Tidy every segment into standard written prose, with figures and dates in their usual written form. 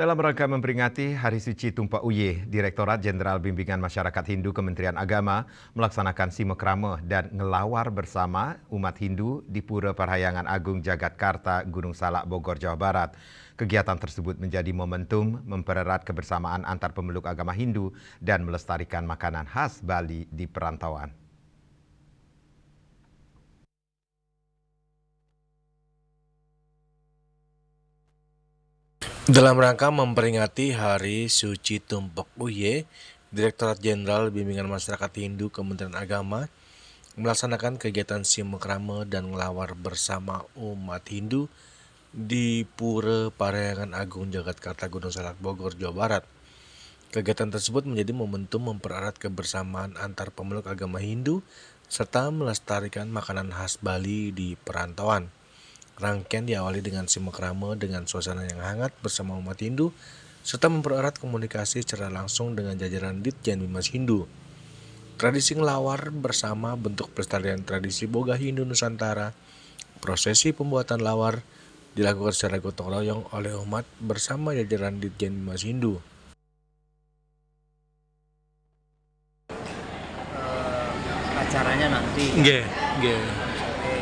Dalam rangka memperingati Hari Suci Tumpak Uye, Direktorat Jenderal Bimbingan Masyarakat Hindu Kementerian Agama melaksanakan simekrama dan ngelawar bersama umat Hindu di Pura Parahyangan Agung Jagatkarta, Gunung Salak, Bogor, Jawa Barat. Kegiatan tersebut menjadi momentum mempererat kebersamaan antar pemeluk agama Hindu dan melestarikan makanan khas Bali di perantauan. Dalam rangka memperingati Hari Suci Tumpak Uye, Direktorat Jenderal Bimbingan Masyarakat Hindu Kementerian Agama melaksanakan kegiatan simekrama dan ngelawar bersama umat Hindu di Pura Parahyangan Agung Jagatkarta, Gunung Salak, Bogor, Jawa Barat. Kegiatan tersebut menjadi momentum mempererat kebersamaan antar pemeluk agama Hindu serta melestarikan makanan khas Bali di perantauan. Rangkaian diawali dengan simekrama dengan suasana yang hangat bersama umat Hindu serta mempererat komunikasi secara langsung dengan jajaran Ditjen Bimas Hindu. Tradisi ngelawar bersama bentuk pelestarian tradisi boga Hindu Nusantara. Prosesi pembuatan lawar dilakukan secara gotong royong oleh umat bersama jajaran Ditjen Bimas Hindu. Acaranya nanti Nggih. sore.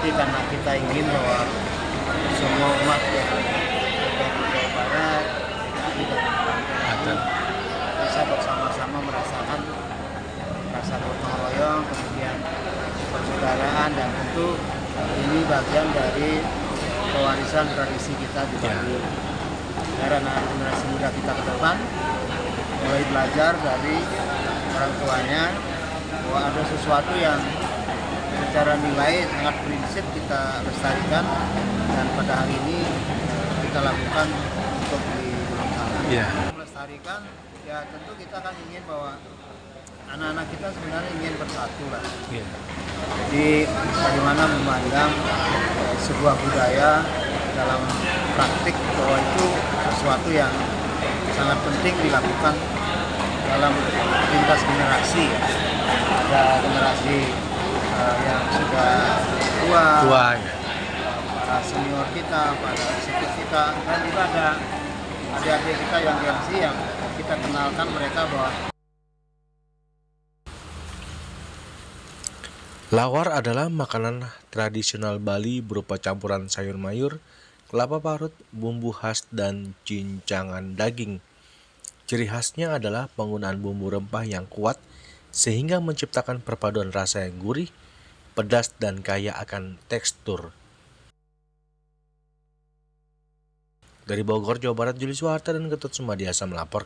Tapi karena kita ingin bahwa semua umat yang ada di Jawa Barat juga bisa bersama-sama merasakan rasa gotong royong, kemudian persaudaraan, dan tentu ini bagian dari pewarisan tradisi kita di Bali. Karena generasi muda kita ke depan mulai belajar dari orang tuanya bahwa ada sesuatu yang secara nilai sangat prinsip kita lestarikan, dan pada hari ini kita lakukan untuk di Gunung Salak. Melestarikan, ya tentu kita kan ingin bahwa anak-anak kita sebenarnya ingin bersatu lah. Jadi bagaimana memandang sebuah budaya dalam praktik bahwa itu sesuatu yang sangat penting dilakukan dalam lintas generasi. Ada generasi yang sudah tua, para senior kita, para senior kita, dan juga ada adik-adik kita yang Gen Z yang kita kenalkan mereka bahwa Lawar adalah makanan tradisional Bali berupa campuran sayur mayur, kelapa parut, bumbu khas, dan cincangan daging. Ciri khasnya adalah penggunaan bumbu rempah yang kuat sehingga menciptakan perpaduan rasa yang gurih, pedas, dan kaya akan tekstur. Dari Bogor, Jawa Barat, Juli Suharta dan Ketut Sumadiasa melaporkan.